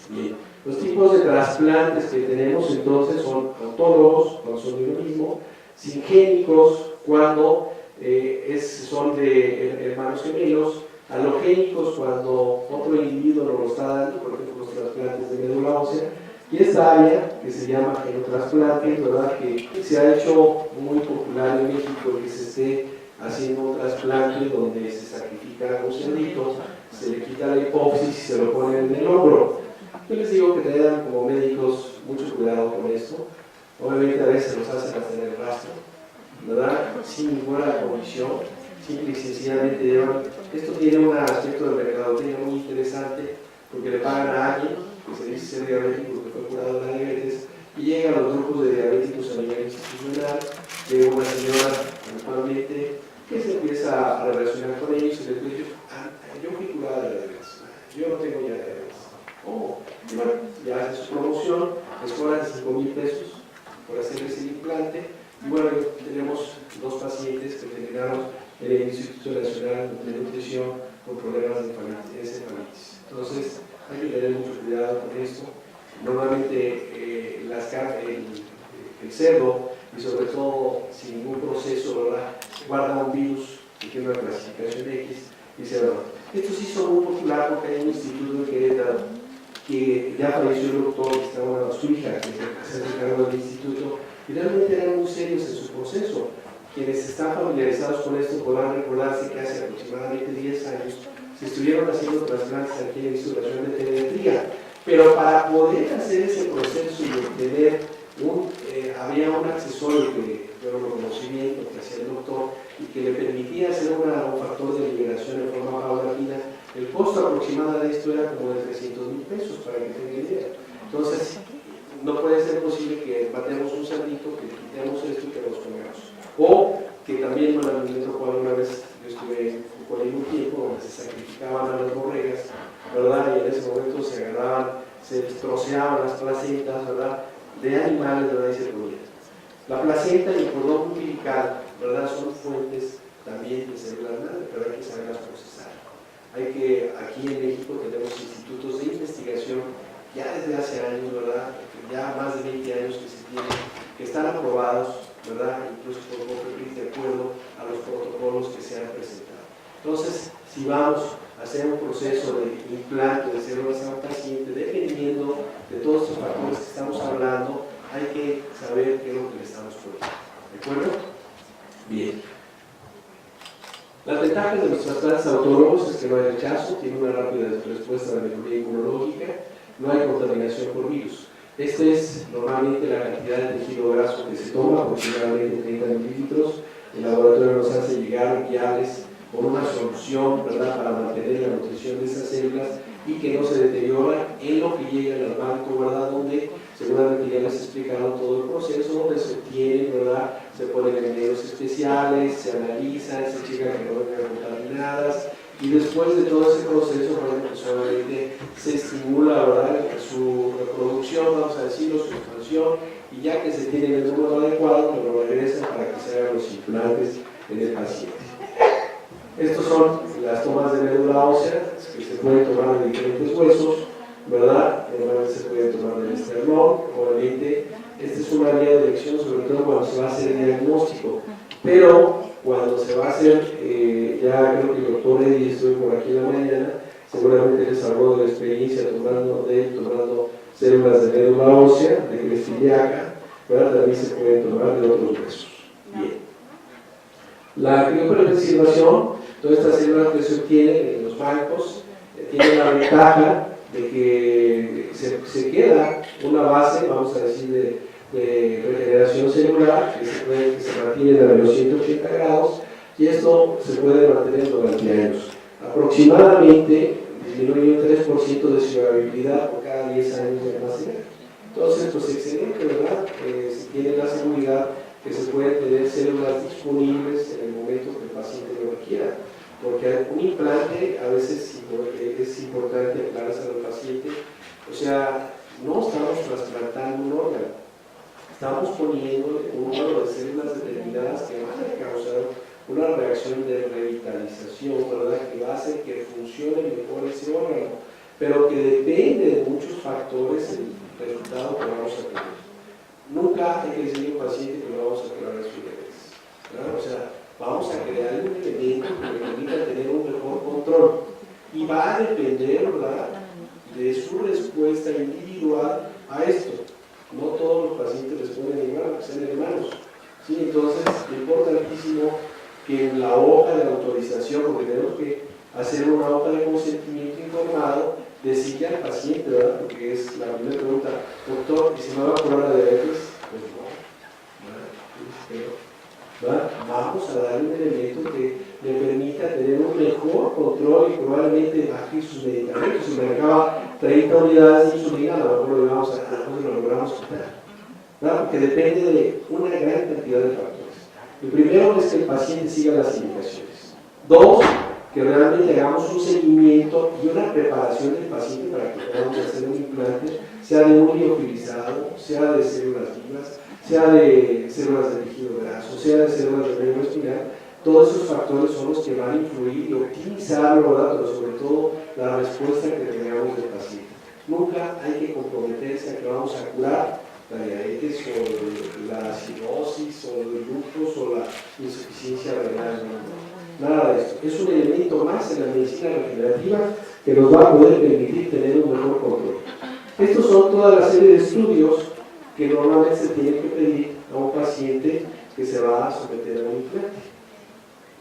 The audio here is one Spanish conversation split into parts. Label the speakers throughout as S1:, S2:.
S1: Bien, los tipos de trasplantes que tenemos entonces son autólogos, cuando son de uno mismo, singénicos, cuando son de hermanos gemelos, alogénicos, cuando otro individuo nos lo está dando, por ejemplo los trasplantes de médula ósea, y esta área que se llama genotrasplante, ¿verdad?, que se ha hecho muy popular en México, que se esté haciendo un trasplante donde se sacrifica un cerdito, se le quita la hipófisis y se lo pone en el hombro. Yo les digo que tengan como médicos mucho cuidado con esto. Obviamente a veces los hacen hasta en el rastro, ¿verdad?, sin ninguna condición, simple y sencillamente llevan. Esto tiene un aspecto de mercadotecnia muy interesante, porque le pagan a alguien que se dice ser diabético, que fue curado de la diabetes, y llegan a los grupos de diabéticos a nivel institucional, de una señora actualmente que se empieza a relacionar con ellos y les dice: yo fui curada de la diabetes, yo no tengo ya diabetes. ¿Cómo? Y bueno, ya hace su promoción, les cobran 5,000 pesos por hacerles el implante. Y bueno, tenemos 2 pacientes que terminaron en el Instituto Nacional de Nutrición con problemas de encefalitis. Entonces, hay que tener mucho cuidado con esto. Normalmente el cerdo, y sobre todo sin ningún proceso, ¿verdad?, guarda un virus que tiene una clasificación X y se va. Esto sí son muy popular porque hay un instituto en Querétaro que ya falleció el doctor, que estaba su hija, que se hace cargo del instituto, y realmente eran muy serios en su proceso. Quienes están familiarizados con esto podrán recordarse que hace aproximadamente 10 años se estuvieron haciendo trasplantes aquí en el Instituto Nacional de Pediatría, pero para poder hacer ese proceso y obtener había un accesorio que yo lo conocimiento que hacía el doctor y que le permitía hacer un factor de liberación en forma paulatina. El costo aproximado de esto era como de 300,000 pesos, para que tengan idea. Entonces, no puede ser posible que matemos un cerdito, que quitemos esto y que nos pongamos. O que también, bueno, me tocó alguna vez, yo estuve por ahí un tiempo donde se sacrificaban a las borregas, ¿verdad? Y en ese momento se agarraban, se troceaban las placentas, ¿verdad?, de animales, ¿verdad?, y se comían. La placenta y el cordón umbilical, ¿verdad?, son fuentes también de células madre, pero hay que saberlas procesar. Aquí en México tenemos institutos de investigación ya desde hace años, ¿verdad?, ya más de 20 años que se tienen, que están aprobados, ¿verdad?, incluso por COFEPRIS, de acuerdo a los protocolos que se han presentado. Entonces, si vamos a hacer un proceso de implante de células a un paciente, dependiendo de todos estos factores que estamos hablando, hay que saber qué es lo que le estamos poniendo. ¿De acuerdo? Bien. Las ventajas de los trasplantes autólogos es que no hay rechazo, tiene una rápida respuesta a la mejoría inmunológica, no hay contaminación por virus. Esta es normalmente la cantidad de tejido graso que se toma, aproximadamente 30 mililitros. El laboratorio nos hace llegar guiales con una solución, ¿verdad?, para mantener la nutrición de esas células y que no se deterioran en lo que llega al banco, ¿verdad?, donde seguramente ya les he explicado todo el proceso, donde se obtienen, ¿verdad?, se ponen en medios especiales, se analizan, se checan que no vengan contaminadas, y después de todo ese proceso, bueno, pues obviamente se estimula, ¿verdad?, su reproducción, vamos a decirlo, su expansión, y ya que se tiene el número adecuado, pues lo regresan para que se hagan los implantes en el paciente. Estos son las tomas de médula ósea que se pueden tomar de diferentes huesos, ¿verdad? Normalmente se puede tomar del esternón. Obviamente, esta es una guía de elección, sobre todo cuando se va a hacer el diagnóstico. Pero cuando se va a hacer, ya creo que el doctor Eddy estuvo por aquí en la mañana, seguramente les habló de la experiencia tomando células de médula ósea, de Crestiliaca, ¿verdad? También se pueden tomar de otros huesos. Bien. La criopreservación, todas estas células que se obtienen en los bancos, tienen la ventaja de que se queda una base, vamos a decir, de regeneración celular, que se mantiene a menos 180 grados, y esto se puede mantener durante años. Aproximadamente disminuye un 3% de su viabilidad por cada 10 años de almacenaje. Entonces, pues excelente, ¿verdad? Se tiene la seguridad que se pueden tener células disponibles en el momento que el paciente lo requiera. Porque un implante a veces es importante aclarárselo al paciente, o sea, no estamos trasplantando un órgano, estamos poniendo un número de células determinadas que van a causar una reacción de revitalización, ¿verdad?, que va a hacer que funcione mejor ese órgano. pero que depende de muchos factores el resultado que vamos a tener. Nunca hay que decirle a un paciente que lo vamos a curar en sus bebés, ¿verdad? O sea, vamos a crear un elemento que le permita tener un mejor control y va a depender, ¿verdad?, de su respuesta individual a esto. No todos los pacientes responden igual, aunque sean hermanos. ¿Sí? Entonces, es importantísimo que en la hoja de la autorización, porque tenemos que hacer una hoja de consentimiento informado, decirle al paciente, ¿verdad?, porque es la primera pregunta: doctor, ¿y si me va a curar la diabetes? Pues no, ¿verdad? Vamos a darle un elemento que le permita tener un mejor control y probablemente baje sus medicamentos. Si me acaba 30 unidades de insulina, a lo mejor lo logramos quitar, ¿verdad? Porque depende de una gran cantidad de factores. El primero es que el paciente siga las indicaciones. Dos, que realmente hagamos un seguimiento y una preparación del paciente para que podamos hacer un implante, sea de un liofilizado, sea de células vivas, sea de células de tejido graso, sea de células de medio espinal. Todos esos factores son los que van a influir y optimizarlo, ¿verdad?, pero sobre todo la respuesta que tengamos del paciente. Nunca hay que comprometerse a que vamos a curar la diabetes o la cirrosis o el lupus o la insuficiencia renal. Nada de esto. Es un elemento más en la medicina regenerativa que nos va a poder permitir tener un mejor control. Estos son toda la serie de estudios que normalmente se tienen que pedir a un paciente que se va a someter a un implante.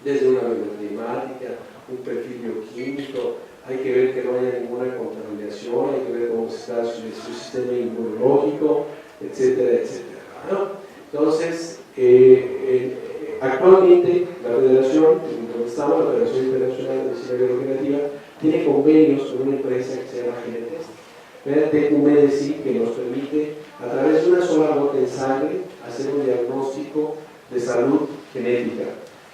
S1: Desde una biohemática, un perfil bioquímico, hay que ver que no haya ninguna contaminación, hay que ver cómo está su sistema inmunológico, etcétera, etcétera, ¿no? Entonces, actualmente la Federación, donde estamos, la Federación Internacional de Medicina Bioregenerativa, tiene convenios con una empresa que se llama Genetest. TQ Medicine, que nos permite, a través de una sola gota en sangre, hacer un diagnóstico de salud genética.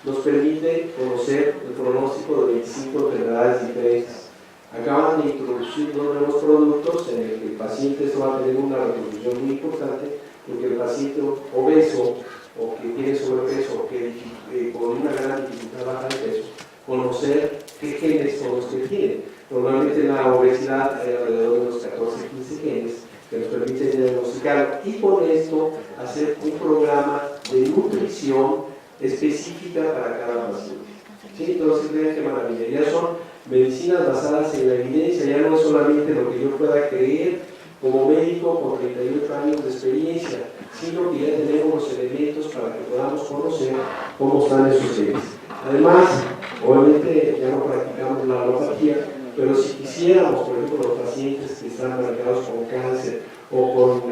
S1: Nos permite conocer el pronóstico de 25 enfermedades diferentes. Acaban de introducir dos nuevos productos en el que el paciente esto va a tener una repercusión muy importante, porque el paciente obeso o que tiene sobrepeso o que con una gran dificultad baja de peso, conocer qué genes son los que tiene. Normalmente en la obesidad hay alrededor de unos 14-15 genes que nos permiten diagnosticar y con esto hacer un programa de nutrición específica para cada paciente. ¿Sí? Entonces, vean qué maravilla. Ya son medicinas basadas en la evidencia, ya no es solamente lo que yo pueda creer como médico con 38 años de experiencia, sino que ya tenemos los elementos para que podamos conocer cómo están esos genes. Además, obviamente ya no practicamos la alopatía, pero si quisiéramos, por ejemplo, los pacientes que están marcados con cáncer o con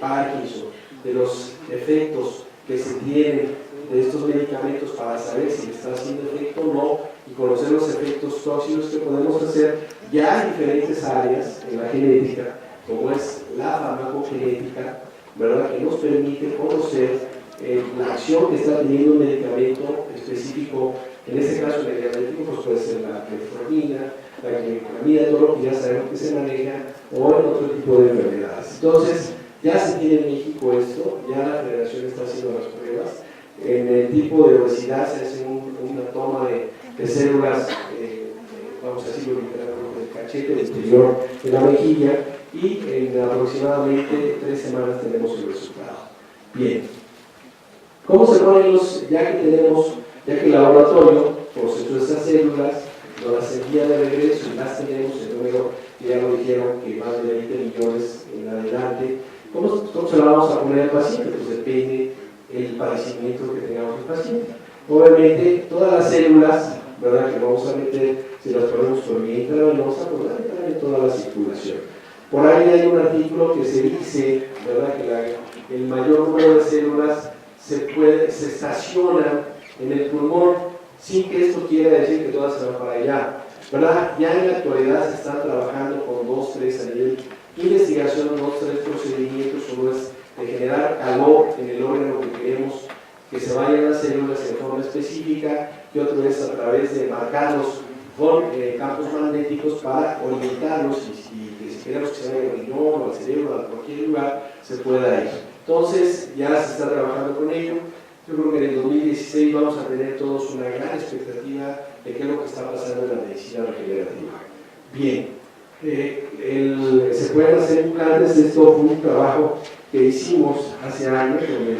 S1: Parkinson, de los efectos que se tienen de estos medicamentos para saber si le está haciendo efecto o no y conocer los efectos tóxicos que podemos hacer, ya hay diferentes áreas en la genética, como es la farmacogenética, ¿verdad?, que nos permite conocer la acción que está teniendo un medicamento específico. En este caso, el diabético pues puede ser la metformina, la quimioterapia, todo lo que ya sabemos que se maneja, o en otro tipo de enfermedades. Entonces, ya se tiene en México esto, ya la Federación está haciendo las pruebas. En el tipo de obesidad se hace una toma de células, vamos a decirlo literalmente, del cachete, del exterior de la mejilla, y en aproximadamente 3 semanas tenemos el resultado. Bien, ¿cómo se ponen ya que el laboratorio procesó estas células, nos las envía de regreso y las tenemos el número, que ya lo dijeron, que más de 20 millones en adelante? ¿Cómo se la vamos a poner al paciente? Pues depende el padecimiento que tengamos el paciente. Obviamente, todas las células, ¿verdad?, que vamos a meter, si las ponemos por vía intravenosa, pues van a entrar en toda la circulación. Por ahí hay un artículo que se dice, ¿verdad?, que el mayor número de células se estacionan en el pulmón, sin que esto quiera decir que todas se van para allá, ¿verdad? Ya en la actualidad se están trabajando con 2, 3 a nivel investigación, 2, 3 procedimientos. Uno es de generar calor en el órgano que queremos que se vayan las células en forma específica, y otro es a través de marcarlos con campos magnéticos para orientarlos y que si queremos que se vaya al riñón o al cerebro o a cualquier lugar, se pueda ir. Entonces, ya se está trabajando con ello. Yo creo que en el 2016 vamos a tener todos una gran expectativa de qué es lo que está pasando en la medicina regenerativa. Bien, se pueden hacer implantes. Esto fue un trabajo que hicimos hace años, donde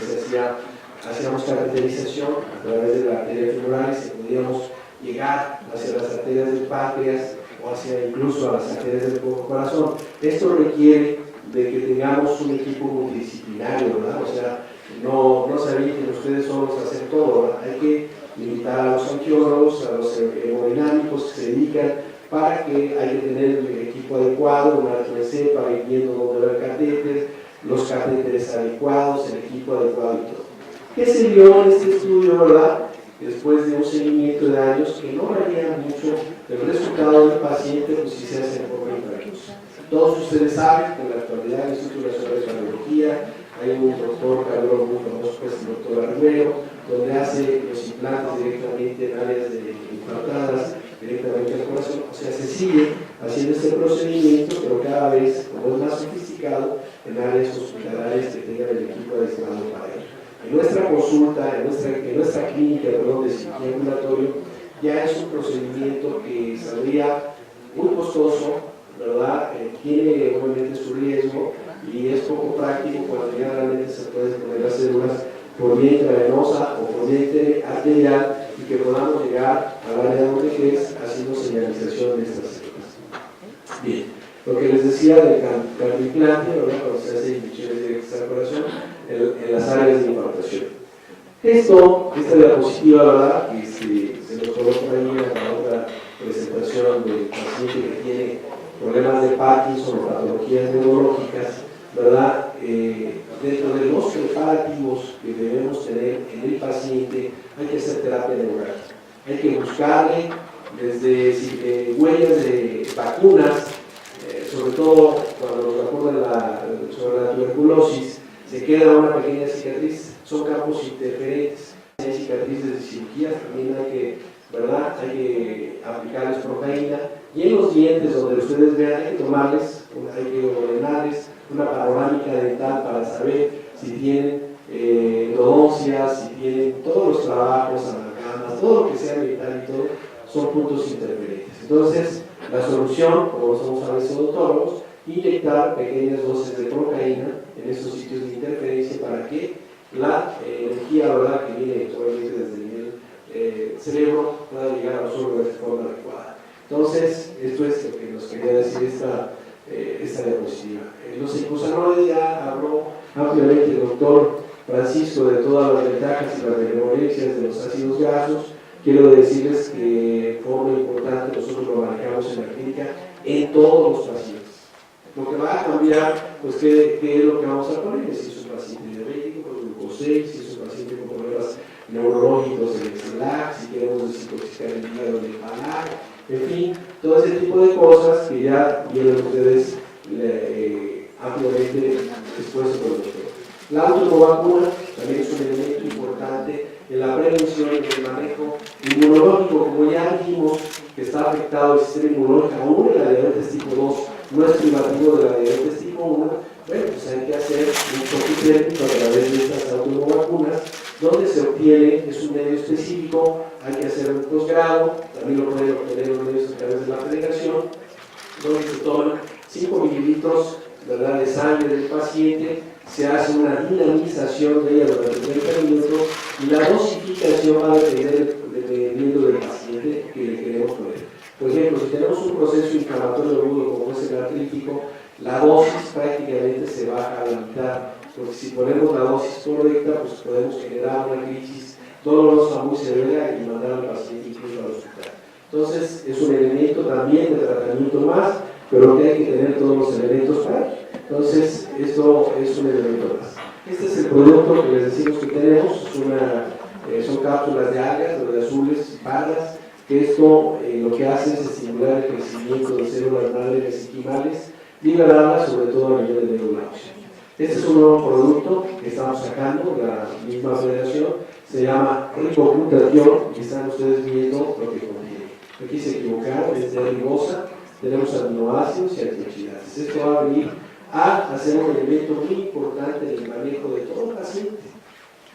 S1: hacíamos caracterización a través de la arteria femoral y si podíamos llegar hacia las arterias del páncreas o hacia incluso a las arterias del corazón. Esto requiere de que tengamos un equipo multidisciplinario, ¿verdad? O sea, no se avienten ustedes solos a hacer todo, ¿verdad? Hay que invitar a los angiólogos, a los hemodinámicos que se dedican, para que hay que tener el equipo adecuado, un RTC para ir viendo dónde va el catéter, los catéteres adecuados, el equipo adecuado y todo. ¿Qué se vio en este estudio, verdad? Después de un seguimiento de años que no varía mucho, el resultado del paciente, pues sí se hace de forma infractuosa. Todos ustedes saben que en la actualidad el Instituto Nacional de Cardiología hay un doctor cardiólogo muy famoso, que es el doctor Arguero, donde hace los implantes directamente en áreas implantadas directamente al corazón. O sea, se sigue haciendo este procedimiento, pero cada vez, como es más sofisticado, en áreas hospitalarias que tengan el equipo adecuado para ello. En nuestra consulta, en nuestra clínica de cirugía ambulatorio, ya es un procedimiento que saldría muy costoso, ¿verdad? Tiene obviamente su riesgo y es poco práctico cuando ya realmente se pueden poner las células por vía intravenosa o por vía arterial y que podamos llegar al área donde es haciendo señalización de estas células. Bien, lo que les decía del cardioimplante, ¿verdad? Cuando se hace inyecciones directas al corazón en las áreas de implantación. Esta diapositiva, ¿verdad? Que se nos coloca ahí en la otra presentación del paciente que tiene problemas de Parkinson o patologías neurológicas, ¿verdad? Dentro de los preparativos que debemos tener en el paciente, hay que hacer terapia neural. Hay que buscarle desde huellas de vacunas, sobre todo cuando nos acuerdan sobre la tuberculosis, se queda una pequeña cicatriz, son campos interferentes. Hay cicatrices de cirugía, también hay que aplicarles proteína, y en los dientes donde ustedes vean hay que tomarles, hay que ordenarles una panorámica dental para saber si tienen endodoncias, si tienen todos los trabajos, amalgamas, todo lo que sea metal y todo, son puntos interferentes. Entonces, la solución, como somos a veces odontólogos, inyectar pequeñas dosis de proteína en estos sitios de interferencia para que la energía, ¿verdad?, que viene obviamente desde el nivel cerebro pueda llegar a los órganos de forma adecuada. Entonces, esto es lo que nos quería decir esta diapositiva. Los icosanoides ya habló ampliamente el doctor Francisco de todas las ventajas y las benevolencias de los ácidos grasos. Quiero decirles que de forma importante nosotros lo manejamos en la clínica en todos los pacientes. Lo que va a cambiar, pues, ¿qué es lo que vamos a poner? Si es un paciente diabético con glucosea, si es un paciente con problemas neurológicos del CELAC, si queremos desintoxicar el hígado del PANAC, en fin, todo ese tipo de cosas que ya vieron ustedes ampliamente expuestos por el doctor. La autovacuna también es un elemento importante en la prevención y en el manejo inmunológico. Como ya vimos que está afectado el sistema inmunológico, aún en la diabetes tipo 2, no es privativo de la diabetes tipo 1, bueno, pues hay que hacer un choque térmico a través de estas autovacunas, donde se obtiene, es un medio específico, hay que hacer un posgrado, también lo pueden obtener los medios a través de la federación, donde se toman 5 mililitros, ¿verdad?, de sangre del paciente, se hace una dinamización de ella durante 30 minutos y la dosificación va a depender dependiendo del paciente que le queremos poner. Por ejemplo, si tenemos un proceso inflamatorio agudo como es el artrítico, la dosis prácticamente se baja a la mitad, porque si ponemos la dosis correcta, pues podemos generar una crisis dolorosa muy severa y mandar al paciente incluso al hospital. Entonces, es un elemento también de tratamiento más, pero que hay que tener todos los elementos para. Entonces, esto es un elemento más. Este es el producto que les decimos que tenemos, son cápsulas de algas, de azules y pardas, que esto lo que hace es estimular el crecimiento de células madre mesenquimales, liberarlas sobre todo a nivel de médula ósea. Este es un nuevo producto que estamos sacando de la misma federación, se llama Riboclutatión, y están ustedes viendo lo que contiene. Aquí se equivocaron, es de ribosa, tenemos aminoácidos y antioxidantes. Esto va a venir a hacer un elemento muy importante en el manejo de todo el paciente,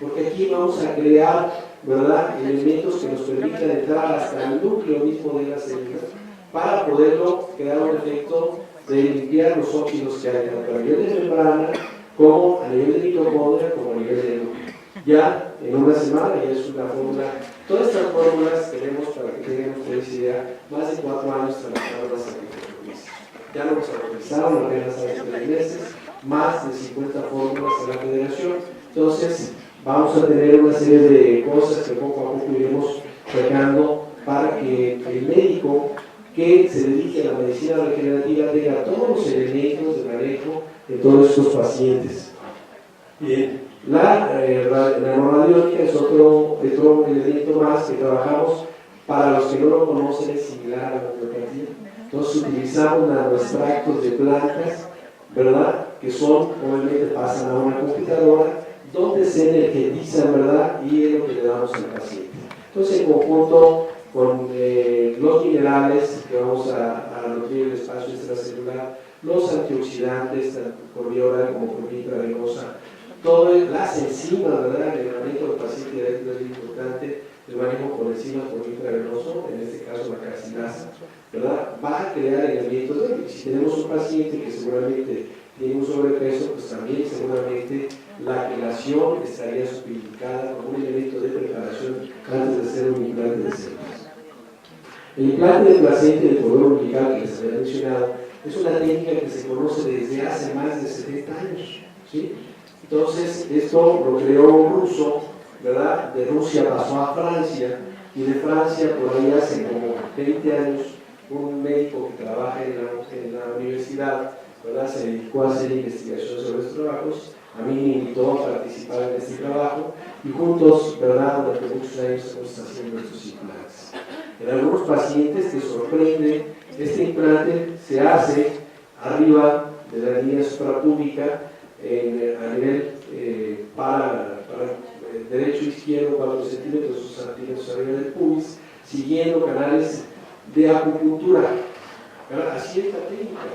S1: porque aquí vamos a crear, ¿verdad?, elementos que nos permitan entrar hasta el núcleo mismo de la célula para poderlo crear un efecto de limpiar los óxidos que hay tanto a nivel de membrana como a nivel de mitocondria como a nivel de núcleo. Ya en una semana ya es una fórmula. Todas estas fórmulas tenemos, para que tengan ustedes idea, más de 4 años trabajando las arquitecturas. Ya nos autorizaron apenas hace 3 meses, más de 50 fórmulas de la federación. Entonces, vamos a tener una serie de cosas que poco a poco iremos sacando para que el médico que se dedique a la medicina regenerativa tenga todos los elementos de manejo de todos estos pacientes. Bien, la nanoradiónica es otro elemento más que trabajamos. Para los que no lo conocen, es similar a la homeopatía. Entonces utilizamos nanoextractos de plantas, ¿verdad? Que son, obviamente pasan a una computadora donde se energetizan, ¿verdad? Y es lo que le damos al paciente. Entonces, en conjunto con los minerales que vamos a nutrir el espacio extracelular, los antioxidantes, tanto por vía oral como por vía intravenosa, todas las enzimas, ¿verdad? El manejo del paciente es muy importante, el manejo por enzimas por vía intravenoso, en este caso la carcinasa, ¿verdad? Va a crear elementos de, si tenemos un paciente que seguramente tiene un sobrepeso, pues también seguramente la quelación estaría suplicada como un elemento de preparación antes de hacer un implante de células. El implante de placenta del cordón umbilical que les había mencionado es una técnica que se conoce desde hace más de 70 años, ¿sí? Entonces, esto lo creó un ruso, ¿verdad? De Rusia pasó a Francia, y de Francia, por ahí hace como 20 años, un médico que trabaja en la universidad, ¿verdad? Se dedicó a hacer investigación sobre estos trabajos. A mí me invitó a participar en este trabajo y juntos, ¿verdad? Durante muchos años estamos haciendo estos implantes. En algunos pacientes te sorprende, este implante se hace arriba de la línea suprapúbica a nivel para derecho e izquierdo 4 centímetros o centímetros arriba del pubis, siguiendo canales de acupuntura. Así es la técnica.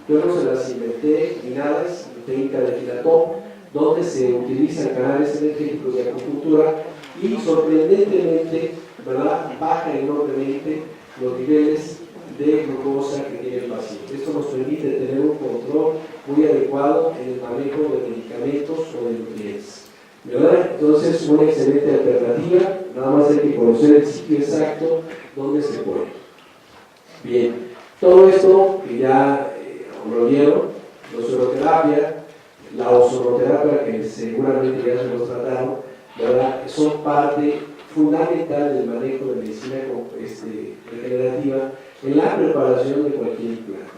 S1: Yo no se las inventé ni nada, es técnica de Filatov, donde se utilizan canales energéticos de acupuntura y sorprendentemente, ¿verdad?, baja enormemente los niveles de glucosa que tiene el paciente. Esto nos permite tener un control muy adecuado en el manejo de medicamentos o de nutrientes, ¿verdad? Entonces, una excelente alternativa, nada más hay que conocer el sitio exacto donde se pone. Bien, todo esto que ya lo vieron, la ozonoterapia, la ozonoterapia que seguramente ya se los trataron, ¿verdad?, son parte fundamental del manejo de medicina regenerativa en la preparación de cualquier implante.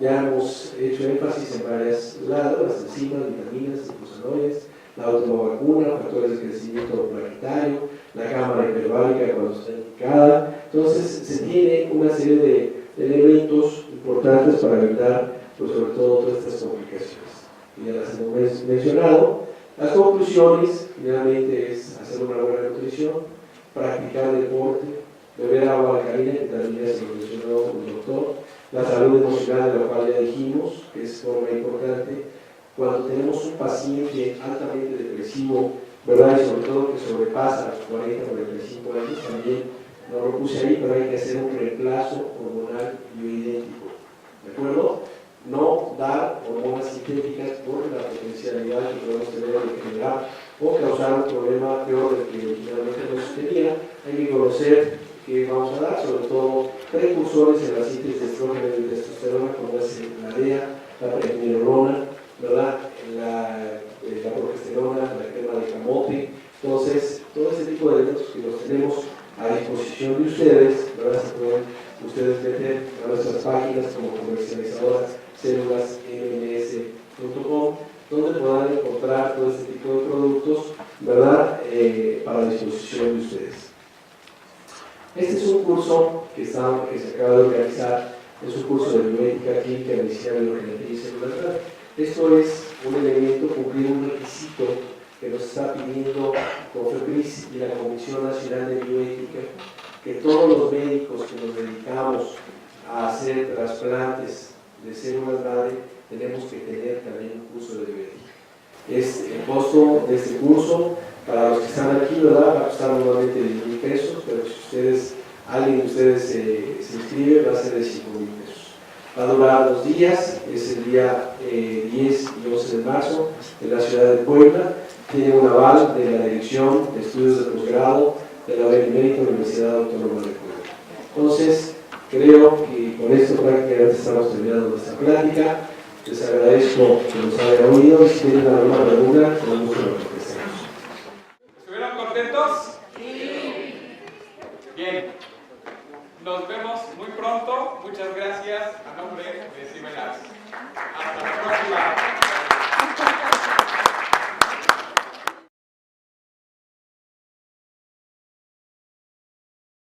S1: Ya hemos hecho énfasis en varias lados, las enzimas, vitaminas, glucosanoides, la autovacuna, factores de crecimiento plaquetario, la cámara hiperbárica cuando está indicada. Entonces se tiene una serie de elementos importantes para evitar, pues, sobre todo todas estas complicaciones. Ya las hemos mencionado. Las conclusiones finalmente es hacer una buena nutrición, practicar deporte, beber agua alcalina, que también ya se lo mencionó el doctor, la salud emocional, de la cual ya dijimos, que es forma importante. Cuando tenemos un paciente altamente depresivo, ¿verdad?, y sobre todo que sobrepasa los 40 o 45 años, también no lo puse ahí, pero hay que hacer un reemplazo hormonal bioidéntico, ¿de acuerdo? No dar hormonas sintéticas por la potencialidad que podemos tener de generar o causar un problema peor del que originalmente nos tenía. Hay que conocer qué vamos a dar, sobre todo precursores en la síntesis de estrógeno y de testosterona, como es la DEA, la prednisolona, ¿verdad?, la progesterona, la crema de camote. Entonces, todo ese tipo de elementos que los tenemos a disposición de ustedes, ¿verdad?, se pueden ustedes meter a nuestras páginas como comercializadoras célulasmms.com, donde podrán encontrar todo este tipo de productos, ¿verdad?, para disposición de ustedes. Este es un curso que se acaba de organizar, es un curso de bioética clínica, medicina biogenética y celular. Esto es un elemento, cumplir un requisito que nos está pidiendo COFEPRIS y la Comisión Nacional de Bioética, que todos los médicos que nos dedicamos a hacer trasplantes de células madre tenemos que tener también un curso de bioética. Es el costo de este curso para los que están aquí, ¿verdad?, va a costar normalmente 10,000 pesos, pero si alguien de ustedes se inscribe, va a ser de 5,000 pesos. Va a durar 2 días, es el día 10 y 11 de marzo en la ciudad de Puebla. Tiene un aval de la Dirección de Estudios de Posgrado de la Benemérita Universidad Autónoma de Puebla. Entonces, creo que con esto prácticamente estamos terminando nuestra plática. Les agradezco que nos hayan oído y si tienen alguna pregunta, con gusto lo contestamos.
S2: ¿Estuvieron contentos? Sí. Bien. Nos vemos muy pronto. Muchas gracias a nombre de CIBELABS. Hasta la próxima.